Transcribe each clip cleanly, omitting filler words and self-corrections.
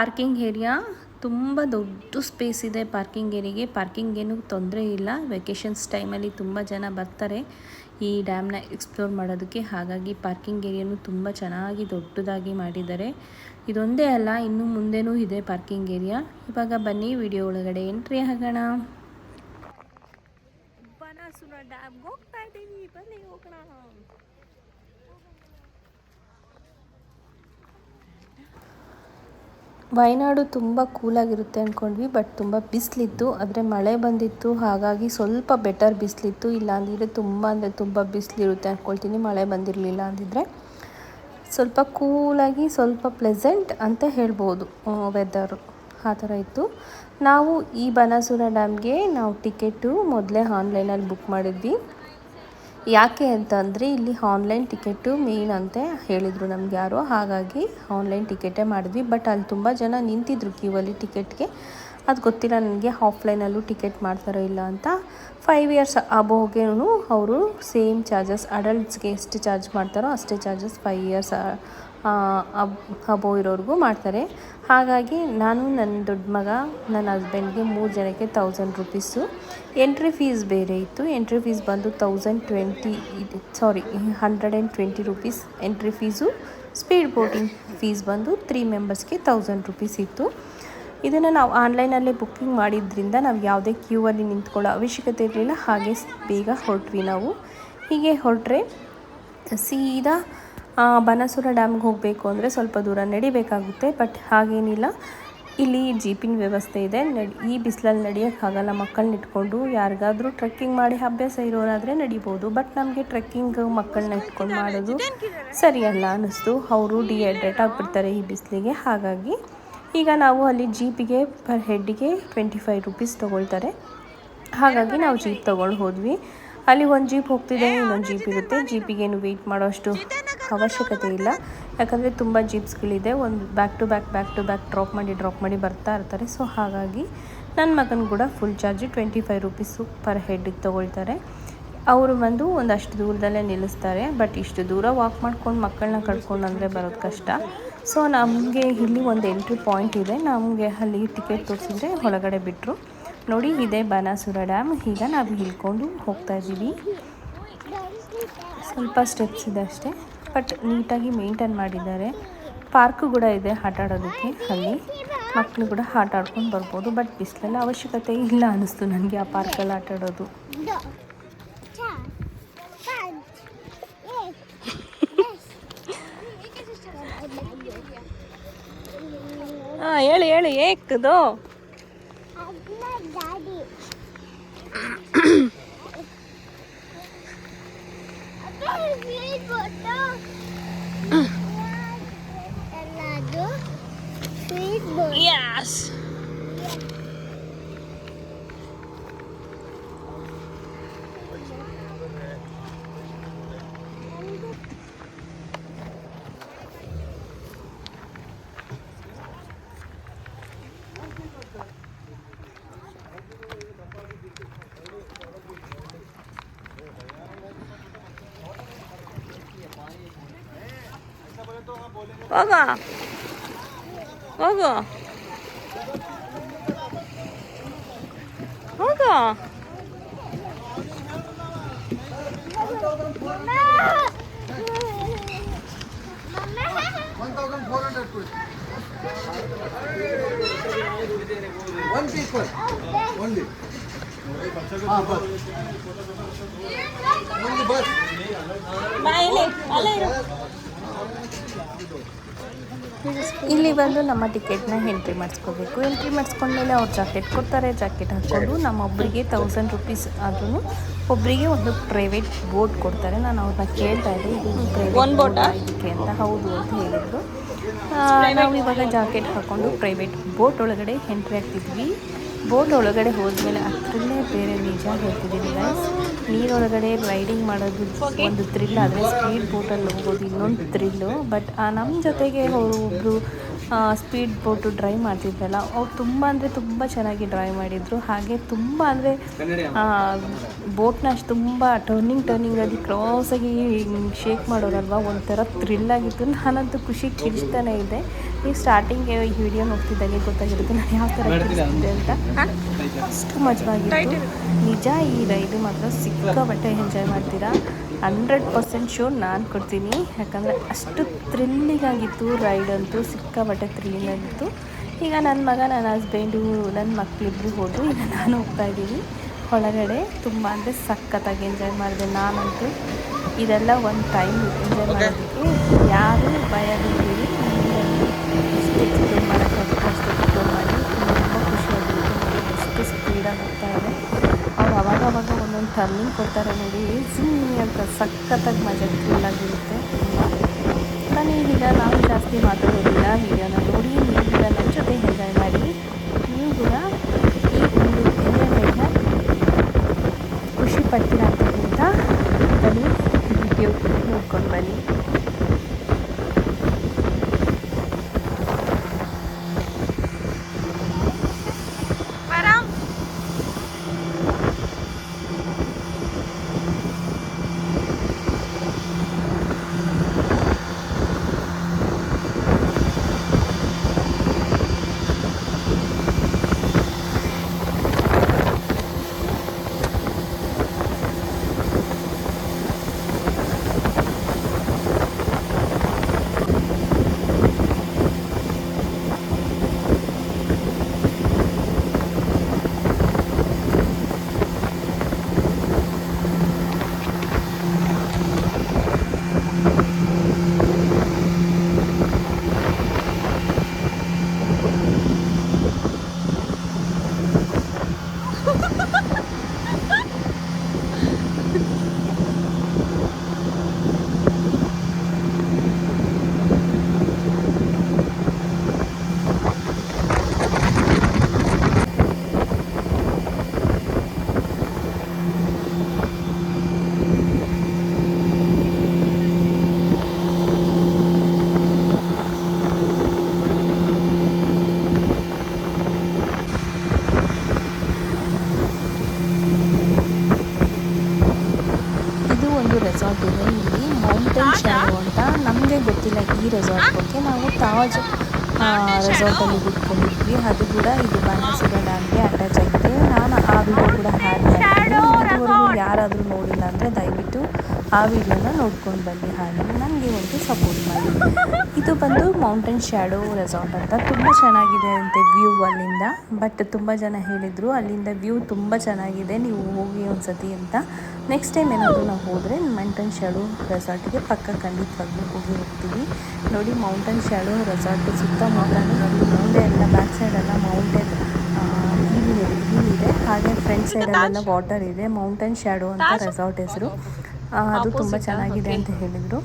Parking area ತುಂಬ ದೊಡ್ಡ space ಇದೆ. ಪಾರ್ಕಿಂಗ್ ಏರಿಯಾಗೆ ಪಾರ್ಕಿಂಗ್ ಏನೂ ತೊಂದರೆ ಇಲ್ಲ. ವೆಕೇಷನ್ಸ್ ಟೈಮಲ್ಲಿ ತುಂಬ ಜನ ಬರ್ತಾರೆ ಈ ಡ್ಯಾಮ್ನ ಎಕ್ಸ್ಪ್ಲೋರ್ ಮಾಡೋದಕ್ಕೆ. ಹಾಗಾಗಿ ಪಾರ್ಕಿಂಗ್ ಏರಿಯಾನು ತುಂಬ ಚೆನ್ನಾಗಿ ದೊಡ್ಡದಾಗಿ ಮಾಡಿದ್ದಾರೆ. ಇದೊಂದೇ ಅಲ್ಲ, ಇನ್ನು ಮುಂದೆನೂ ಇದೆ ಪಾರ್ಕಿಂಗ್ ಏರಿಯಾ. ಇವಾಗ ಬನ್ನಿ ವಿಡಿಯೋ ಒಳಗಡೆ ಎಂಟ್ರಿ ಆಗೋಣ. ಬಾಣಾಸುರ ಡ್ಯಾಮ್ಗೆ ಹೋಗ್ತಾ ಇದ್ದೀವಿ, ಬನ್ನಿ ಹೋಗೋಣ. ವಯನಾಡು ತುಂಬ ಕೂಲಾಗಿರುತ್ತೆ ಅಂದ್ಕೊಂಡ್ವಿ, ಬಟ್ ತುಂಬ ಬಿಸಿಲಿತ್ತು. ಆದರೆ ಮಳೆ ಬಂದಿತ್ತು, ಹಾಗಾಗಿ ಸ್ವಲ್ಪ ಬೆಟರ್ ಬಿಸಿಲಿತ್ತು. ಇಲ್ಲ ಅಂದಿದ್ರೆ ತುಂಬ ಬಿಸಿಲಿರುತ್ತೆ ಅಂದ್ಕೊಳ್ತೀನಿ. ಮಳೆ ಬಂದಿರಲಿಲ್ಲ ಅಂದಿದ್ರೆ ಸ್ವಲ್ಪ ಕೂಲಾಗಿ ಸ್ವಲ್ಪ ಪ್ಲೆಸೆಂಟ್ ಅಂತ ಹೇಳ್ಬೋದು ವೆದರು. ಆ ಥರ ಇತ್ತು. ನಾವು ಈ ಬಾಣಾಸುರ ಡ್ಯಾಮ್ಗೆ ನಾವು ಟಿಕೆಟು ಮೊದಲೇ ಆನ್ಲೈನಲ್ಲಿ ಬುಕ್ ಮಾಡಿದ್ವಿ. ಯಾಕೆ ಅಂತಂದರೆ ಇಲ್ಲಿ ಆನ್ಲೈನ್ ಟಿಕೆಟು ಮೇನ್ ಅಂತ ಹೇಳಿದರು ನಮ್ಗೆ ಯಾರೋ. ಹಾಗಾಗಿ ಆನ್ಲೈನ್ ಟಿಕೆಟೇ ಮಾಡಿದ್ವಿ. ಬಟ್ ಅಲ್ಲಿ ತುಂಬ ಜನ ನಿಂತಿದ್ರು ಕ್ಯೂವಲ್ಲಿ ಟಿಕೆಟ್ಗೆ. ಅದು ಗೊತ್ತಿಲ್ಲ ನನಗೆ ಆಫ್ಲೈನಲ್ಲೂ ಟಿಕೆಟ್ ಮಾಡ್ತಾರೋ ಇಲ್ಲ ಅಂತ. 5 ಇಯರ್ಸ್ ಅಬೋವ್ಗೂ ಅವರು ಸೇಮ್ ಚಾರ್ಜಸ್, ಅಡಲ್ಟ್ಸ್ಗೆ ಎಷ್ಟು ಚಾರ್ಜ್ ಮಾಡ್ತಾರೋ ಅಷ್ಟೇ ಚಾರ್ಜಸ್ 5 ಇಯರ್ಸ್ ಅಬೋವ್ ಇರೋರಿಗೂ ಮಾಡ್ತಾರೆ. ಹಾಗಾಗಿ ನಾನು, ನನ್ನ ದೊಡ್ಡ ಮಗ, ನನ್ನ ಹಸ್ಬೆಂಡ್ಗೆ 3 ಜನಕ್ಕೆ 1000 ರೂಪೀಸು. ಎಂಟ್ರಿ ಫೀಸ್ ಬೇರೆ ಇತ್ತು. ಎಂಟ್ರಿ ಫೀಸ್ ಬಂದು 120 rupees entry fees. Speed boating fees ಬಂದು 3 ಮೆಂಬರ್ಸ್ಗೆ 1000 ರೂಪೀಸ್ ಇತ್ತು. ಇದನ್ನು ನಾವು ಆನ್ಲೈನಲ್ಲೇ ಬುಕ್ಕಿಂಗ್ ಮಾಡಿದ್ರಿಂದ ನಾವು ಯಾವುದೇ ಕ್ಯೂವಲ್ಲಿ ನಿಂತ್ಕೊಳ್ಳೋ ಅವಶ್ಯಕತೆ ಇರಲಿಲ್ಲ. ಹಾಗೆ ಬೇಗ ಹೊರಟ್ವಿ ನಾವು. ಹೀಗೆ ಹೊರಟ್ರೆ ಸೀದಾ ಬಾಣಾಸುರ ಡ್ಯಾಮ್ಗೆ ಹೋಗಬೇಕು ಅಂದರೆ ಸ್ವಲ್ಪ ದೂರ ನಡಿಬೇಕಾಗುತ್ತೆ. ಬಟ್ ಹಾಗೇನಿಲ್ಲ, ಇಲ್ಲಿ ಜೀಪಿನ ವ್ಯವಸ್ಥೆ ಇದೆ. ಈ ಬಿಸಿಲಲ್ಲಿ ನಡೆಯೋಕ್ಕಾಗಲ್ಲ ಮಕ್ಕಳನ್ನ ಇಟ್ಕೊಂಡು. ಯಾರಿಗಾದರೂ ಟ್ರೆಕ್ಕಿಂಗ್ ಮಾಡಿ ಅಭ್ಯಾಸ ಇರೋರಾದರೆ ನಡಿಬೋದು. ಬಟ್ ನಮಗೆ ಟ್ರೆಕ್ಕಿಂಗ್ ಮಕ್ಕಳನ್ನ ಇಟ್ಕೊಂಡು ಮಾಡೋದು ಸರಿಯಲ್ಲ ಅನ್ನಿಸ್ತು. ಅವರು ಡಿಹೈಡ್ರೇಟ್ ಆಗಿಬಿಡ್ತಾರೆ ಈ ಬಿಸಿಲಿಗೆ. ಹಾಗಾಗಿ ಈಗ ನಾವು ಅಲ್ಲಿ ಜೀಪಿಗೆ ಪರ್ ಹೆಡ್ಗೆ 25 ರೂಪೀಸ್ ತೊಗೊಳ್ತಾರೆ. ಹಾಗಾಗಿ ನಾವು ಜೀಪ್ ತೊಗೊಂಡು ಹೋದ್ವಿ. ಅಲ್ಲಿ ಒಂದು ಜೀಪ್ ಹೋಗ್ತಿದೆ, ಇನ್ನೊಂದು ಜೀಪ್ ಇರುತ್ತೆ. ಜೀಪಿಗೇನು ವೆಯ್ಟ್ ಮಾಡೋ ಅಷ್ಟು ಅವಶ್ಯಕತೆ ಇಲ್ಲ, ಯಾಕಂದರೆ ತುಂಬ ಜೀಪ್ಸ್ಗಳಿದೆ. ಒಂದು ಬ್ಯಾಕ್ ಟು ಬ್ಯಾಕ್ ಡ್ರಾಪ್ ಮಾಡಿ ಬರ್ತಾ ಇರ್ತಾರೆ. ಸೊ ಹಾಗಾಗಿ ನನ್ನ ಮಗನ ಕೂಡ ಫುಲ್ ಚಾರ್ಜ್ 25 ರೂಪೀಸು ಪರ್ ಹೆಡ್ಗೆ ತೊಗೊಳ್ತಾರೆ. ಅವರು ಬಂದು ಒಂದಷ್ಟು ದೂರದಲ್ಲೇ ನಿಲ್ಲಿಸ್ತಾರೆ. ಬಟ್ ಇಷ್ಟು ದೂರ ವಾಕ್ ಮಾಡ್ಕೊಂಡು ಮಕ್ಕಳನ್ನ ಕಳ್ಕೊಂಡು ಅಂದರೆ ಬರೋದು ಕಷ್ಟ. ಸೊ ನಮಗೆ ಇಲ್ಲಿ ಒಂದು ಎಂಟ್ರಿ ಪಾಯಿಂಟ್ ಇದೆ. ನಮಗೆ ಅಲ್ಲಿ ಟಿಕೆಟ್ ತೋರಿಸಿದ್ರೆ ಒಳಗಡೆ ಬಿಟ್ಟರು. ನೋಡಿ, ಇದೇ ಬಾಣಾಸುರ ಡ್ಯಾಮ್. ಈಗ ನಾವು ಇಳ್ಕೊಂಡು ಹೋಗ್ತಾ ಇದ್ದೀವಿ. ಸ್ವಲ್ಪ ಸ್ಟೆಪ್ಸ್ ಇದೆ ಅಷ್ಟೇ, ಬಟ್ ನೀಟಾಗಿ ಮೇಂಟೈನ್ ಮಾಡಿದ್ದಾರೆ. ಪಾರ್ಕು ಕೂಡ ಇದೆ ಆಟ ಆಡೋದಕ್ಕೆ. ಅಲ್ಲಿ ಮಕ್ಕಳು ಕೂಡ ಆಟ ಆಡ್ಕೊಂಡು ಬರ್ಬೋದು. ಬಟ್ ಬಿಸಿಲೆಲ್ಲ ಅವಶ್ಯಕತೆ ಇಲ್ಲ ಅನ್ನಿಸ್ತು ನನಗೆ ಆ ಪಾರ್ಕಲ್ಲಿ ಆಟ ಆಡೋದು. ಹೇಳಿ ಏಕದು Yes. ಹೋಗೋ. One people only. Only bus. ಇಲ್ಲಿ ಬಂದು ನಮ್ಮ ಟಿಕೆಟ್ನ ಎಂಟ್ರಿ ಮಾಡಿಸ್ಕೋಬೇಕು. ಎಂಟ್ರಿ ಮಾಡಿಸ್ಕೊಂಡ್ಮೇಲೆ ಅವ್ರು ಜಾಕೆಟ್ ಕೊಡ್ತಾರೆ. ಜಾಕೆಟ್ ಹಾಕ್ಕೊಂಡು ನಮ್ಮೊಬ್ಬರಿಗೆ 1000 ರೂಪೀಸ್ ಆದ್ರೂ ಒಬ್ಬರಿಗೆ ಒಂದು ಪ್ರೈವೇಟ್ ಬೋಟ್ ಕೊಡ್ತಾರೆ. ನಾನು ಅವ್ರನ್ನ ಕೇಳ್ತಾ ಇದ್ದೆ, ಇದು ಪ್ರೈವೇಟ್ ಬೋಟ್ ಇದಕ್ಕೆ ಅಂತ. ಹೌದು ಅಂತ ಹೇಳಿದರು. ನಾವು ಇವಾಗ ಜಾಕೆಟ್ ಹಾಕ್ಕೊಂಡು ಪ್ರೈವೇಟ್ ಬೋಟ್ ಒಳಗಡೆ ಎಂಟ್ರಿ ಆಗ್ತಿದ್ವಿ. ಬೋಟ್ ಒಳಗಡೆ ಹೋದ್ಮೇಲೆ ಅದರಲ್ಲೇ ಬೇರೆ ನಿಜ ಹೇಳ್ತಿದ್ದೀನಿ ಗೈಸ್. ನೀರೊಳಗಡೆ ರೈಡಿಂಗ್ ಮಾಡೋದು ಒಂದು ಥ್ರಿಲ್ ಆದರೆ ಸ್ಪೀಡ್ ಬೋಟಲ್ಲಿ ಹೋಗೋದು ಇನ್ನೊಂದು ಥ್ರಿಲ್ಲು. ಬಟ್ ನಮ್ಮ ಜೊತೆಗೆ ಅವರು ಒಬ್ಬರು ಸ್ಪೀಡ್ ಬೋಟು ಡ್ರೈವ್ ಮಾಡ್ತಿದ್ರಲ್ಲ ಅವ್ರು ತುಂಬ ಅಂದರೆ ತುಂಬ ಚೆನ್ನಾಗಿ ಡ್ರೈವ್ ಮಾಡಿದರು. ಹಾಗೆ ತುಂಬ ಅಂದರೆ ಬೋಟ್ನ ಅಷ್ಟು ತುಂಬ ಟರ್ನಿಂಗಲ್ಲಿ ಕ್ರಾಸಾಗಿ ಶೇಕ್ ಮಾಡೋರಲ್ವ, ಒಂಥರ ಥ್ರಿಲ್ಲಾಗಿತ್ತು. ನಾನಂತೂ ಖುಷಿ ಕಿರಿಸ್ತಾನೆ ಇದೆ. ನೀವು ಸ್ಟಾರ್ಟಿಂಗ್ಗೆ ಈ ವಿಡಿಯೋ ನೋಡ್ತಿದ್ದಂಗೆ ಗೊತ್ತಾಗಿರುತ್ತೆ ನಾನು ಯಾವ ಥರ ಕಿರಿಸ್ತಿದ್ದೆ ಅಂತ. ಅಷ್ಟು ಮಜವಾಗಿತ್ತು ನಿಜ. ಈ ರೈಡು ಮಾತ್ರ ಸಿಕ್ಕಾಪಟ್ಟೆ ಎಂಜಾಯ್ ಮಾಡ್ತೀರಾ. 100% ಶೋರ್ ನಾನು ಕೊಡ್ತೀನಿ, ಯಾಕಂದರೆ ಅಷ್ಟು ಥ್ರಿಲ್ಲಿಗಾಗಿತ್ತು ರೈಡ್ ಅಂತೂ. ಸಿಕ್ಕಾಪಟ್ಟೆ ಥ್ರಿಲ್ಲಿಂಗ್ ಆಗಿತ್ತು. ಈಗ ನನ್ನ ಮಗ, ನನ್ನ ಹಸ್ಬೆಂಡು, ನನ್ನ ಮಕ್ಕಳಿಬ್ರು ಹೋದರು. ಈಗ ನಾನು ಹೋಗ್ತಾಯಿದ್ದೀನಿ ಒಳಗಡೆ. ತುಂಬ ಅಂದರೆ ಸಖತ್ತಾಗಿ ಎಂಜಾಯ್ ಮಾಡಿದೆ ನಾನಂತೂ. ಇದೆಲ್ಲ ಒಂದು ಟೈಮ್ ಎಂಜಾಯ್ ಮಾಡೋದಕ್ಕೆ. ಯಾರು ಭಯ ಬೀಳ್ತೀರಿ, ಎಷ್ಟು ಎಕ್ಸ್ಪ್ಲೋರ್ ಮಾಡೋಕ್ಕಾಗುತ್ತೆ ಅಷ್ಟು ಎಕ್ಸ್ಪ್ಲೋರ್ ಮಾಡಿ. ತುಂಬ ಖುಷಿಯಾಗಿರುತ್ತೆ ನೋಡಿ, ಎಷ್ಟು ಸ್ಪೀಡಾಗಿ ಹೋಗ್ತಾ ಇದೆ. ಅವ್ರು ಅವಾಗವಾಗ ಒಂದೊಂದು ಟರ್ನಿಂಗ್ ಕೊಡ್ತಾರೆ ನೋಡಿ, ಝೀ ಅಂತ ಸಖತ್ತಾಗಿ ಮಜಾ ಥ್ರಿಲ್ಲಾಗಿರುತ್ತೆ. ನಾನು ನಾವು ಜಾಸ್ತಿ ಮಾತಾಡೋದಿಲ್ಲ. ವೀಡಿಯೋನ ನೋಡಿ ನೀವು ಕೂಡ ನನ್ನ ಜೊತೆ ಎಂಜಾಯ್ ಮಾಡಿ. ನೀವು ಕೂಡ ಈ ಒಂದು ಎಂಜಾಯ್ಮೆಂಟ್ನ ಖುಷಿ ಪಡ್ತೀರಾ ಅಂತ ಹೇಳ್ತಾ ಬನ್ನಿ ವಿಡಿಯೋ ನೋಡ್ಕೊಂಡು ಬನ್ನಿ. ರೆಸಾರ್ಟ್ ಇದೆ ಇಲ್ಲಿ, ಮೌಂಟೇನ್ ಶ್ಯಾಡೋ ಅಂತ. ನಮಗೆ ಗೊತ್ತಿಲ್ಲ ಈ ರೆಸಾರ್ಟ್ ಬಗ್ಗೆ. ನಾವು ತಾಜ್ ರೆಸಾರ್ಟಲ್ಲಿ ಬಿಟ್ಕೊಂಡಿದ್ವಿ. ಅದು ಕೂಡ ಇದು ಬಾಣಸಿರ ಡ್ಯಾಮ್ಗೆ ಅಟ್ಯಾಚ್ ಆಗಿದೆ. ನಾನು ಆ ವಿಡಿಯೋ ಕೂಡ ಹ್ಯಾಡ್ ಮಾಡ್ತೀನಿ. ಇದುವರೆಗೂ ಯಾರಾದರೂ ನೋಡಿಲ್ಲ ಅಂದರೆ ದಯವಿಟ್ಟು ಆ ವಿಡಿಯೋನ ನೋಡ್ಕೊಂಡು ಬನ್ನಿ. ಹಾಗೆ ನನಗೆ ಒಂದು ಸಪೋರ್ಟ್ ಮಾಡಿ. ಇದು ಬಂದು ಮೌಂಟೇನ್ ಶ್ಯಾಡೋ ರೆಸಾರ್ಟ್ ಅಂತ. ತುಂಬ ಚೆನ್ನಾಗಿದೆ ಅಂತೆ ವ್ಯೂ ಅಲ್ಲಿಂದ. ಬಟ್ ತುಂಬ ಜನ ಹೇಳಿದರು ಅಲ್ಲಿಂದ ವ್ಯೂ ತುಂಬ ಚೆನ್ನಾಗಿದೆ, ನೀವು ಹೋಗಿ ಒಂದು ಸತಿ ಅಂತ. ನೆಕ್ಸ್ಟ್ ಟೈಮ್ ಏನಾದರೂ ನಾವು ಹೋದರೆ ಮೌಂಟೇನ್ ಶ್ಯಾಡೋ ರೆಸಾರ್ಟಿಗೆ ಪಕ್ಕ ಖಂಡಿತವಾಗ್ಲೂ ಹೋಗ್ತೀವಿ. ನೋಡಿ ಮೌಂಟೇನ್ ಶ್ಯಾಡೋ ರೆಸಾರ್ಟ್ ಸುತ್ತಮುತ್ತಲೂ ನೋಡಿ ಮುಂದೆ ಎಲ್ಲ ಬ್ಯಾಕ್ ಸೈಡೆಲ್ಲ ಮೌಂಟೇನ್ ಇದೆ. ಹಾಗೆ ಫ್ರಂಟ್ ಸೈಡಲ್ಲೆಲ್ಲ ವಾಟರ್ ಇದೆ. ಮೌಂಟೇನ್ ಶ್ಯಾಡೋ ಅಂತ ರೆಸಾರ್ಟ್ ಹೆಸರು. ಅದು ತುಂಬ ಚೆನ್ನಾಗಿದೆ ಅಂತ ಹೇಳಿದರು.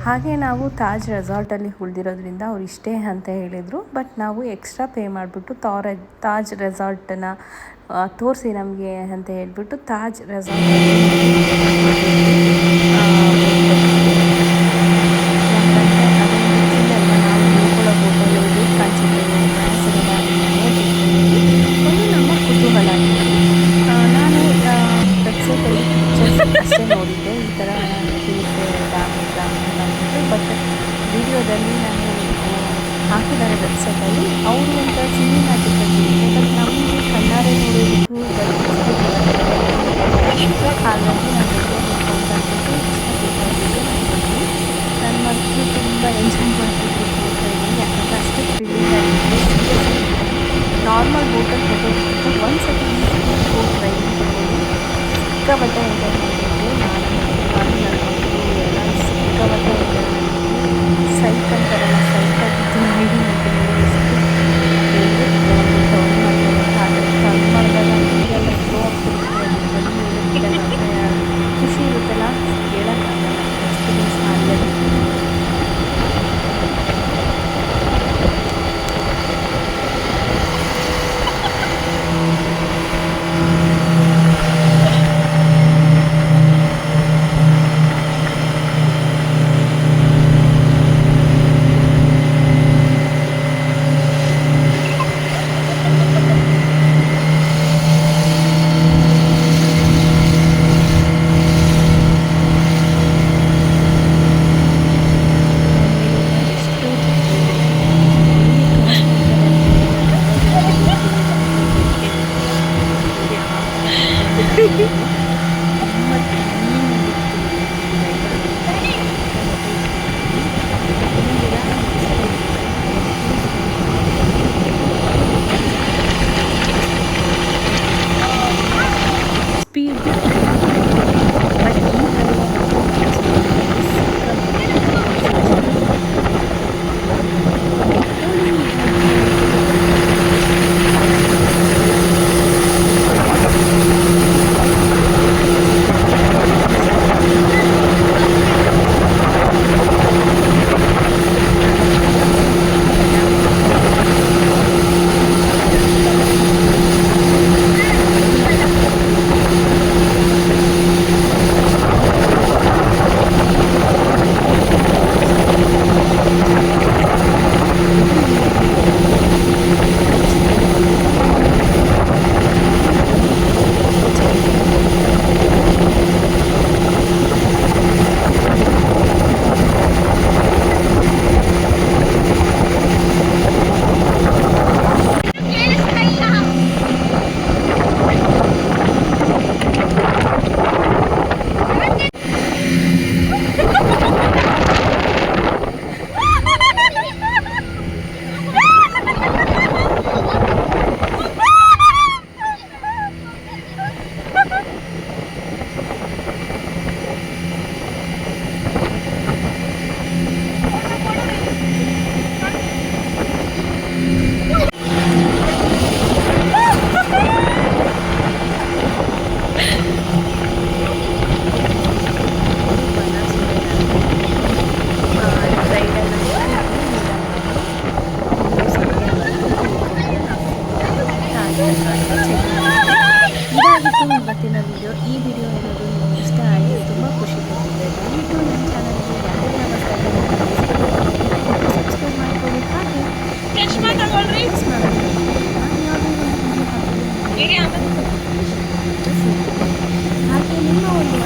ಹಾಗೆ ನಾವು ತಾಜ್ ರೆಸಾರ್ಟಲ್ಲಿ ಉಳಿದಿರೋದ್ರಿಂದ ಅವ್ರು ಇಷ್ಟೇ ಅಂತ ಹೇಳಿದರು. ಬಟ್ ನಾವು ಎಕ್ಸ್ಟ್ರಾ ಪೇ ಮಾಡಿಬಿಟ್ಟು ತಾಜ್ ರೆಸಾರ್ಟನ್ನು ತೋರಿಸಿ ನಮಗೆ ಅಂತ ಹೇಳ್ಬಿಟ್ಟು ತಾಜ್ ರೆಸಾರ್ಟ್ ನಮ್ಮ ಕುತೂಹಲ ಆಗಿದೆ. ನಾನು ವೆಬ್ಸೈಟಲ್ಲಿ ಪಿಕ್ಚರ್ಸ್ ಅಷ್ಟೇ ನೋಡಿದ್ದೆ ಈ ಥರ ಡ್ಯಾಮ್. ಬಟ್ ವಿಡಿಯೋದಲ್ಲಿ ನಾನು ಹಾಕಿದ್ದಾರೆ ವೆಬ್ಸೈಟಲ್ಲಿ. ಅವರು ಅಂತ ಸಿನಿಮ್ಯಾಟಿಕಲ್ಲಿ ಬಟ್ ನಮಗೆ ಕಣ್ಣಾರೆ ನೋಡೋದಕ್ಕೂ ಹಾಗಾಗಿ ನಾನು ನನ್ನ ಮಕ್ಕಳು ತುಂಬ ಎಂಜಾಯ್ ಮಾಡ್ತಿದ್ರು ಬೋಟಲ್ಲಿ. ಯಾಕಂದರೆ ಅಷ್ಟು ಥ್ರಿಲ್ಲಿಂಗ್ ಆಗಿದೆ. ನಾರ್ಮಲ್ ಬೋಟಲ್ಲಿ ಹೋಗೋದಕ್ಕಿಂತ ಒಂದು ಸತಿ ಬೋಟ್ ರೈಡಿಂಗ್ ಹೋಗೋದು ಸಿಕ್ಕಾಪಟ್ಟೆ ಎಂಜಾಯ್ ಮಾಡಿದ್ರು. ನಾನು ನನ್ನ ಮಕ್ಕಳು ಎಲ್ಲ ಸಿಕ್ಕಾಪಟ್ಟೆ ಎಂಜಾಯ್ ಮಾಡಿದ್ವಿ. ಸೈಕ್ ಅಂತಾರಲ್ಲ, ಸೈಕಾಗಿತ್ತು ರೈಡಿಂಗ್ ಅಂತ ಎಷ್ಟು ಟರ್ನ್ ಮಾಡ್ತಾರೆ. ಹಾಗೆ ಟರ್ನ್ ಮಾಡಿದಾಗ ನೀರೆಲ್ಲ ಫ್ಲೋ ಆಗ್ತಿರುತ್ತೆ. ಖುಷಿ ಇರುತ್ತಲ್ಲ, ಹೇಳೋಕ್ಕಾಗಲ್ಲ. ಎಕ್ಸ್ಪೀರಿಯನ್ಸ್ ಮಾಡಲೇಬೇಕು. ಸ್ಪೀಡ್ ಇದಾಗಿತ್ತು ಇವತ್ತಿನ ವಿಡಿಯೋ. ಈ ವಿಡಿಯೋ ಏನಾದರೂ ನಿಮಗೆ ಇಷ್ಟ ಆಗಿ ತುಂಬ ಖುಷಿ ಕೊಟ್ಟಿದೆ. ದಯವಿಟ್ಟು ನನ್ನ ಚಾನಲ್ಗೆ ಯಾರೆಲ್ಲ ಸಬ್ಸ್ಕ್ರೈಬ್ ಮಾಡ್ಕೊಳ್ಳಿ. ಹಾಗೆ ಹಾಗೆ ನಿಮ್ಮ ಒಂದು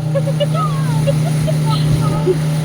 Ha ha ha ha!